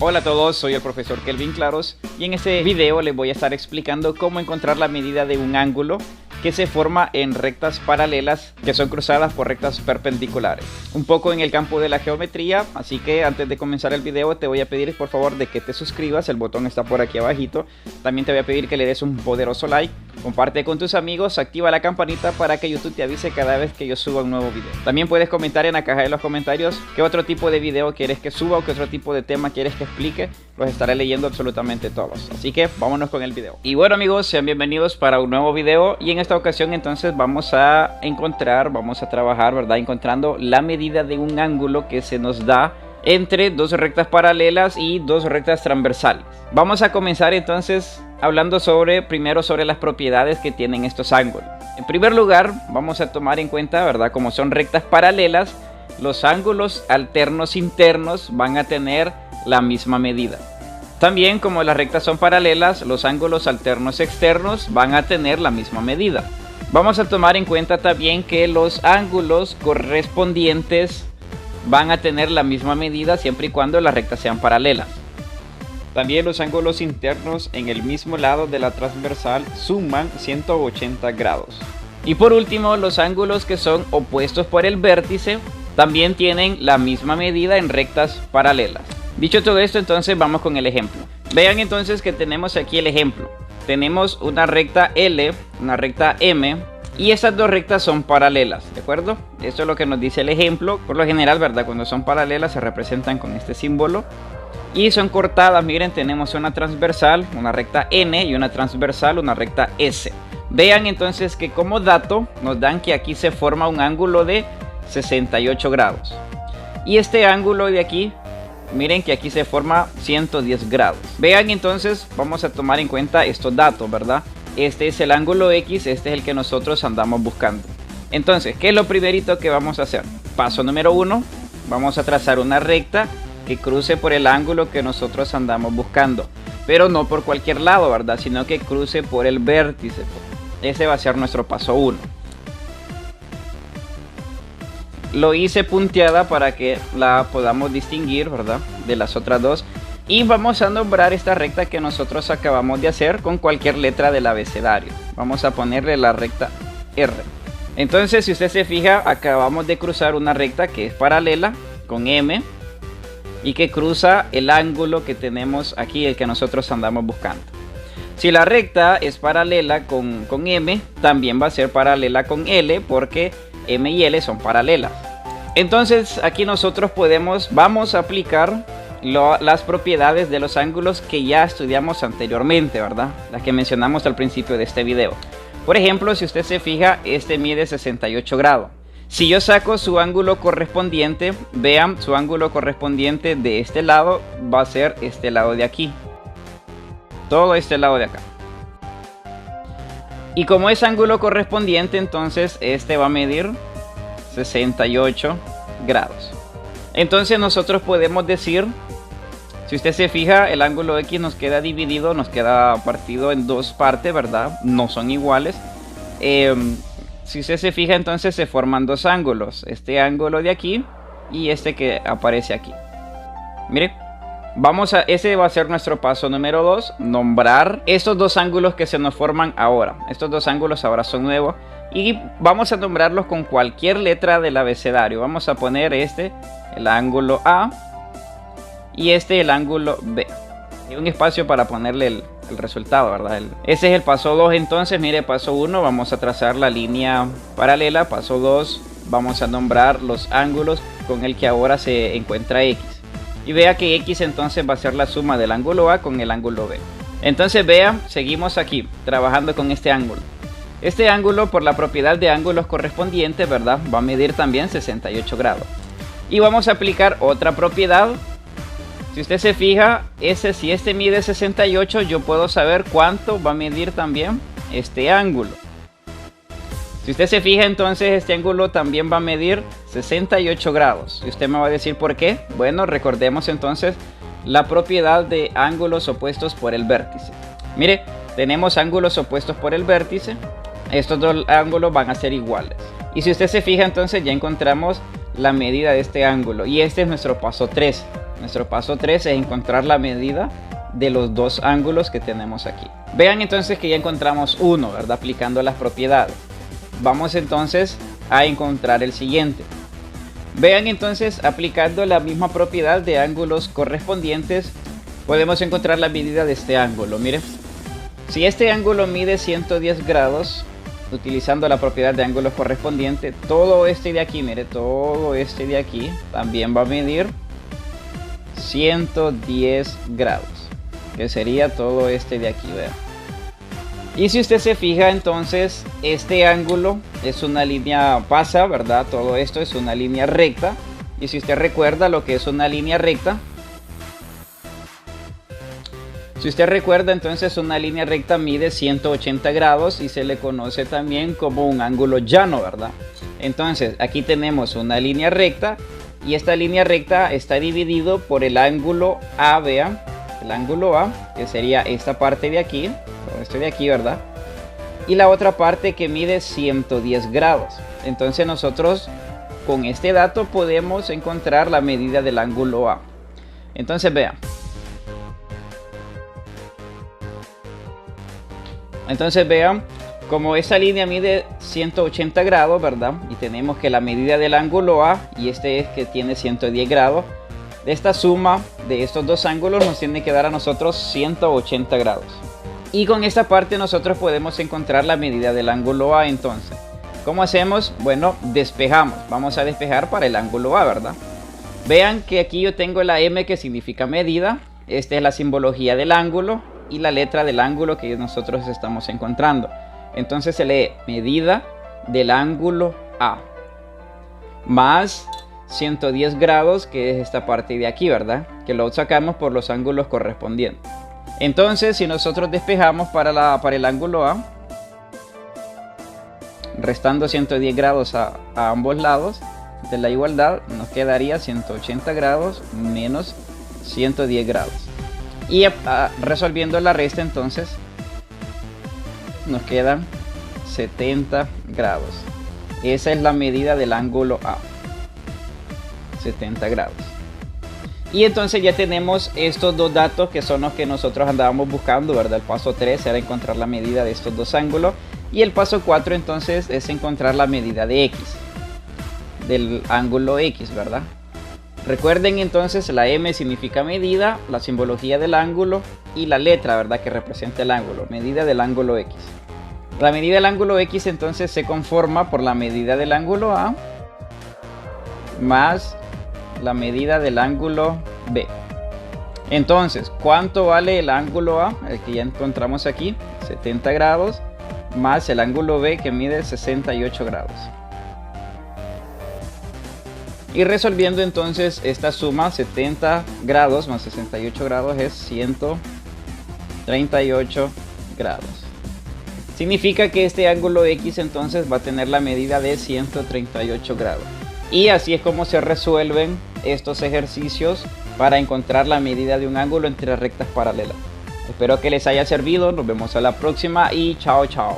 Hola a todos, soy el profesor Kelvin Claros y en este video les voy a estar explicando cómo encontrar la medida de un ángulo que se forma en rectas paralelas que son cruzadas por rectas perpendiculares. Un poco en el campo de la geometría, así que antes de comenzar el video te voy a pedir por favor de que te suscribas, el botón está por aquí abajito. También te voy a pedir que le des un poderoso like, comparte con tus amigos, activa la campanita para que YouTube te avise cada vez que yo suba un nuevo video. También puedes comentar en la caja de los comentarios qué otro tipo de video quieres que suba o qué otro tipo de tema quieres que explique. Los estaré leyendo absolutamente todos, así que vámonos con el video. Y bueno amigos, sean bienvenidos para un nuevo video y en esta ocasión entonces vamos a trabajar, ¿verdad? Encontrando la medida de un ángulo que se nos da entre dos rectas paralelas y dos rectas transversales. Vamos a comenzar entonces hablando primero sobre las propiedades que tienen estos ángulos. En primer lugar, vamos a tomar en cuenta, ¿verdad? Como son rectas paralelas, los ángulos alternos internos van a tener la misma medida. También, como las rectas son paralelas, los ángulos alternos externos van a tener la misma medida. Vamos a tomar en cuenta también que los ángulos correspondientes van a tener la misma medida siempre y cuando las rectas sean paralelas. También los ángulos internos en el mismo lado de la transversal suman 180 grados. Y por último, los ángulos que son opuestos por el vértice también tienen la misma medida en rectas paralelas. Dicho todo esto, entonces vamos con el ejemplo. Vean entonces que tenemos aquí el ejemplo. Tenemos una recta L, una recta M, y esas dos rectas son paralelas, ¿de acuerdo? Esto es lo que nos dice el ejemplo. Por lo general, ¿verdad? Cuando son paralelas se representan con este símbolo. Y son cortadas, miren, tenemos una transversal, una recta N, y una transversal, una recta S. Vean entonces que como dato nos dan que aquí se forma un ángulo de 68 grados. Y este ángulo de aquí, miren que aquí se forma 110 grados. Vean entonces, vamos a tomar en cuenta estos datos, ¿verdad? Este es el ángulo X, este es el que nosotros andamos buscando. Entonces, ¿qué es lo primerito que vamos a hacer? Paso número 1, vamos a trazar una recta que cruce por el ángulo que nosotros andamos buscando. Pero no por cualquier lado, ¿verdad? Sino que cruce por el vértice. Ese va a ser nuestro paso 1. Lo hice punteada para que la podamos distinguir, ¿verdad? De las otras dos. Y vamos a nombrar esta recta que nosotros acabamos de hacer con cualquier letra del abecedario. Vamos a ponerle la recta R. Entonces, si usted se fija, acabamos de cruzar una recta que es paralela con M y que cruza el ángulo que tenemos aquí, el que nosotros andamos buscando. Si la recta es paralela con M, también va a ser paralela con L porque M y L son paralelas. Entonces aquí nosotros vamos a aplicar las propiedades de los ángulos que ya estudiamos anteriormente, ¿verdad? Las que mencionamos al principio de este video. Por ejemplo, si usted se fija, este mide 68 grados. Si yo saco su ángulo correspondiente, vean, su ángulo correspondiente de este lado va a ser este lado de aquí. Todo este lado de acá. Y como es ángulo correspondiente, entonces este va a medir 68 grados. Entonces nosotros podemos decir, si usted se fija, el ángulo X nos queda dividido, nos queda partido en dos partes, ¿verdad? No son iguales. Si usted se fija, entonces se forman dos ángulos. Este ángulo de aquí y este que aparece aquí. Mire. Ese va a ser nuestro paso número 2, nombrar estos dos ángulos que se nos forman ahora. Estos dos ángulos ahora son nuevos y vamos a nombrarlos con cualquier letra del abecedario. Vamos a poner este, el ángulo A, y este, el ángulo B. Hay un espacio para ponerle el resultado, ¿verdad? Ese es el paso 2. Entonces, mire, paso 1, vamos a trazar la línea paralela. Paso 2, vamos a nombrar los ángulos con el que ahora se encuentra X. Y vea que X entonces va a ser la suma del ángulo A con el ángulo B. Entonces vea, seguimos aquí trabajando con este ángulo. Este ángulo, por la propiedad de ángulos correspondientes, ¿verdad? Va a medir también 68 grados. Y vamos a aplicar otra propiedad. Si usted se fija, si este mide 68, yo puedo saber cuánto va a medir también este ángulo. Si usted se fija, entonces este ángulo también va a medir 68 grados. Y usted me va a decir por qué. Bueno, recordemos entonces la propiedad de ángulos opuestos por el vértice. Mire, tenemos ángulos opuestos por el vértice. Estos dos ángulos van a ser iguales. Y si usted se fija, entonces ya encontramos la medida de este ángulo. Y este es nuestro paso 3. Nuestro paso 3 es encontrar la medida de los dos ángulos que tenemos aquí. Vean entonces que ya encontramos uno, ¿verdad? Aplicando las propiedades. Vamos entonces a encontrar el siguiente. Vean entonces, aplicando la misma propiedad de ángulos correspondientes, podemos encontrar la medida de este ángulo. Miren, si este ángulo mide 110 grados, utilizando la propiedad de ángulos correspondientes, todo este de aquí, mire, todo este de aquí también va a medir 110 grados, que sería todo este de aquí, vean. Y si usted se fija, entonces este ángulo es una línea, pasa, ¿verdad? Todo esto es una línea recta. Y si usted recuerda lo que es una línea recta, entonces una línea recta mide 180 grados y se le conoce también como un ángulo llano, ¿verdad? Entonces aquí tenemos una línea recta y esta línea recta está dividido por el ángulo A, vean, el ángulo A, que sería esta parte de aquí, todo esto de aquí, ¿verdad? Y la otra parte que mide 110 grados. Entonces nosotros con este dato podemos encontrar la medida del ángulo A. Entonces vean. Como esta línea mide 180 grados, ¿verdad? Y tenemos que la medida del ángulo A, y este es que tiene 110 grados. De esta suma de estos dos ángulos nos tiene que dar a nosotros 180 grados. Y con esta parte nosotros podemos encontrar la medida del ángulo A. Entonces, ¿cómo hacemos? Bueno, despejamos. Vamos a despejar para el ángulo A, ¿verdad? Vean que aquí yo tengo la M, que significa medida. Esta es la simbología del ángulo y la letra del ángulo que nosotros estamos encontrando. Entonces se lee medida del ángulo A más 110 grados, que es esta parte de aquí, ¿verdad? Que lo sacamos por los ángulos correspondientes. Entonces, si nosotros despejamos para el ángulo A, restando 110 grados a ambos lados de la igualdad, nos quedaría 180 grados menos 110 grados. Y resolviendo la resta, entonces nos quedan 70 grados. Esa es la medida del ángulo A, 70 grados. Y entonces ya tenemos estos dos datos, que son los que nosotros andábamos buscando, ¿verdad? El paso 3 era encontrar la medida de estos dos ángulos, y el paso 4 entonces es encontrar la medida de X, del ángulo X, ¿verdad? Recuerden entonces, la M significa medida, la simbología del ángulo y la letra, ¿verdad?, que representa el ángulo, medida del ángulo X. La medida del ángulo X entonces se conforma por la medida del ángulo A más la medida del ángulo B. Entonces, ¿cuánto vale el ángulo A? El que ya encontramos aquí, 70 grados, más el ángulo B, que mide 68 grados. Y resolviendo entonces esta suma, 70 grados más 68 grados es 138 grados. Significa que este ángulo X entonces va a tener la medida de 138 grados. Y así es como se resuelven estos ejercicios para encontrar la medida de un ángulo entre rectas paralelas. Espero que les haya servido, nos vemos a la próxima y chao chao.